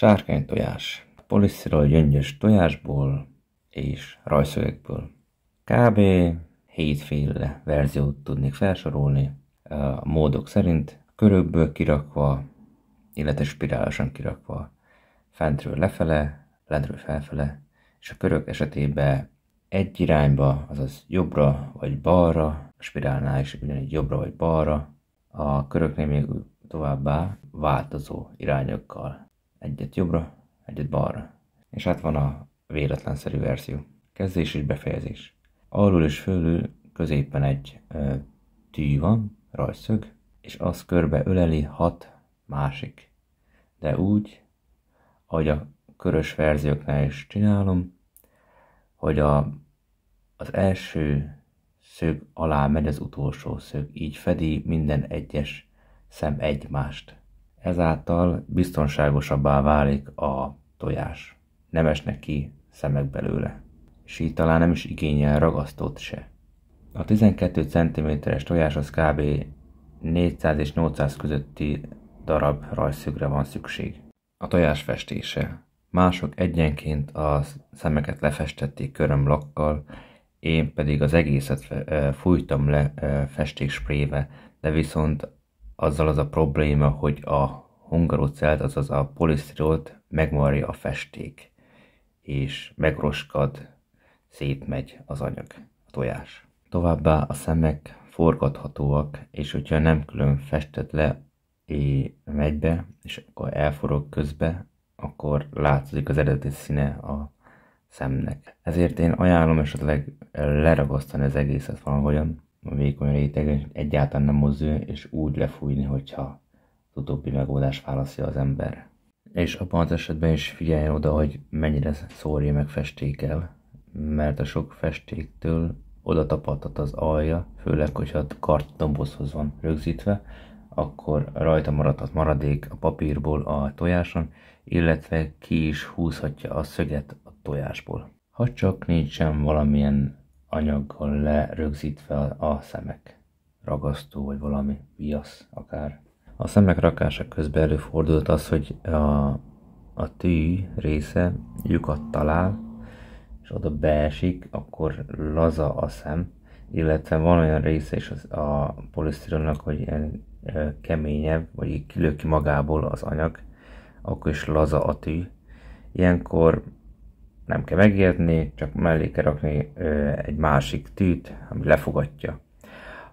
Sárkánytojás. Polisztirol gyöngyös tojásból és rajszögekből. Kb. 7 féle verziót tudnék felsorolni. A módok szerint körökből kirakva, illetve spirálosan kirakva. Fentről lefele, lentről felfele, és a körök esetében egy irányba, azaz jobbra vagy balra, a spirálnál is ugyanígy jobbra vagy balra, a köröknél még továbbá változó irányokkal. Egyet jobbra, egyet balra. És hát van a véletlenszerű verzió. Kezdés és befejezés. Alul és fölül középen egy tű van, rajszög, és az körbe öleli 6 másik. De úgy, ahogy a körös verzióknál is csinálom, hogy az első szög alá megy az utolsó szög, így fedi minden egyes szem egymást. Ezáltal biztonságosabbá válik a tojás. Nem esnek ki szemek belőle. És így talán nem is igényel ragasztót se. A 12 cm-es tojáshoz kb. 400 és 800 közötti darab rajszögre van szükség. A tojás festése. Mások egyenként a szemeket lefestették körömlakkal, én pedig az egészet fújtam le festékspréve, de viszont azzal az a probléma, hogy a hungarocelt, azaz a polisztirolt megmarja a festék, és megroskad, szétmegy az anyag, a tojás. Továbbá a szemek forgathatóak, és hogyha nem külön fested le, megy be, és akkor elforog közbe, akkor látszik az eredeti színe a szemnek. Ezért én ajánlom esetleg leragasztani az egészet valahogyan, a vékony rétegen, egyáltalán nem mozduljon, és úgy lefújni, hogyha az utóbbi megoldást választja az ember. És abban az esetben is figyeljen oda, hogy mennyire szórja meg festékkel, mert a sok festéktől oda tapadhat az alja, főleg, hogyha a kartdombozhoz van rögzítve, akkor rajta maradhat maradék a papírból a tojáson, illetve ki is húzhatja a szöget a tojásból. Ha csak nincsen valamilyen anyaggal lerögzítve a szemek, ragasztó vagy valami viasz akár. A szemek rakása közben előfordult az, hogy a tű része lyukat talál, és oda beesik, akkor laza a szem, illetve van olyan része is a polisztirolnak, hogy ilyen keményebb, vagy így kilő ki magából az anyag, akkor is laza a tű. Ilyenkor nem kell megijedni, csak mellé kell rakni egy másik tűt, ami lefogatja.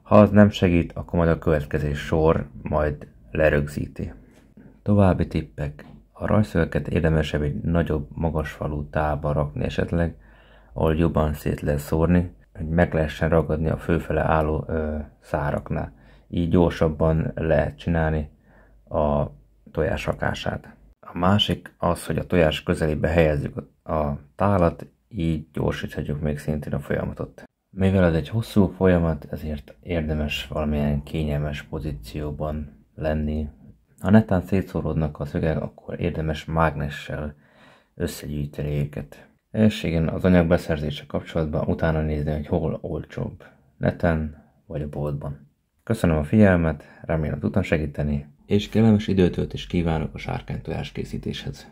Ha az nem segít, akkor majd a következő sor majd lerögzíti. További tippek. A rajszögeket érdemesebb egy nagyobb, magasfalú tálba rakni esetleg, ahol jobban szét lehet szórni, hogy meg lehessen ragadni a főfele álló száraknál. Így gyorsabban lehet csinálni a tojás rakását. A másik az, hogy a tojás közelébe helyezzük a tálat, így gyorsíthatjuk még szintén a folyamatot. Mivel ez egy hosszú folyamat, ezért érdemes valamilyen kényelmes pozícióban lenni. Ha netán szétszóródnak a szögek, akkor érdemes mágnessel összegyűjteni őket. És igen, az anyag beszerzése kapcsolatban utána nézni, hogy hol olcsóbb, neten vagy a boltban. Köszönöm a figyelmet, remélem tudtam segíteni, és kellemes időtöltést kívánok a sárkánytojás készítéshez.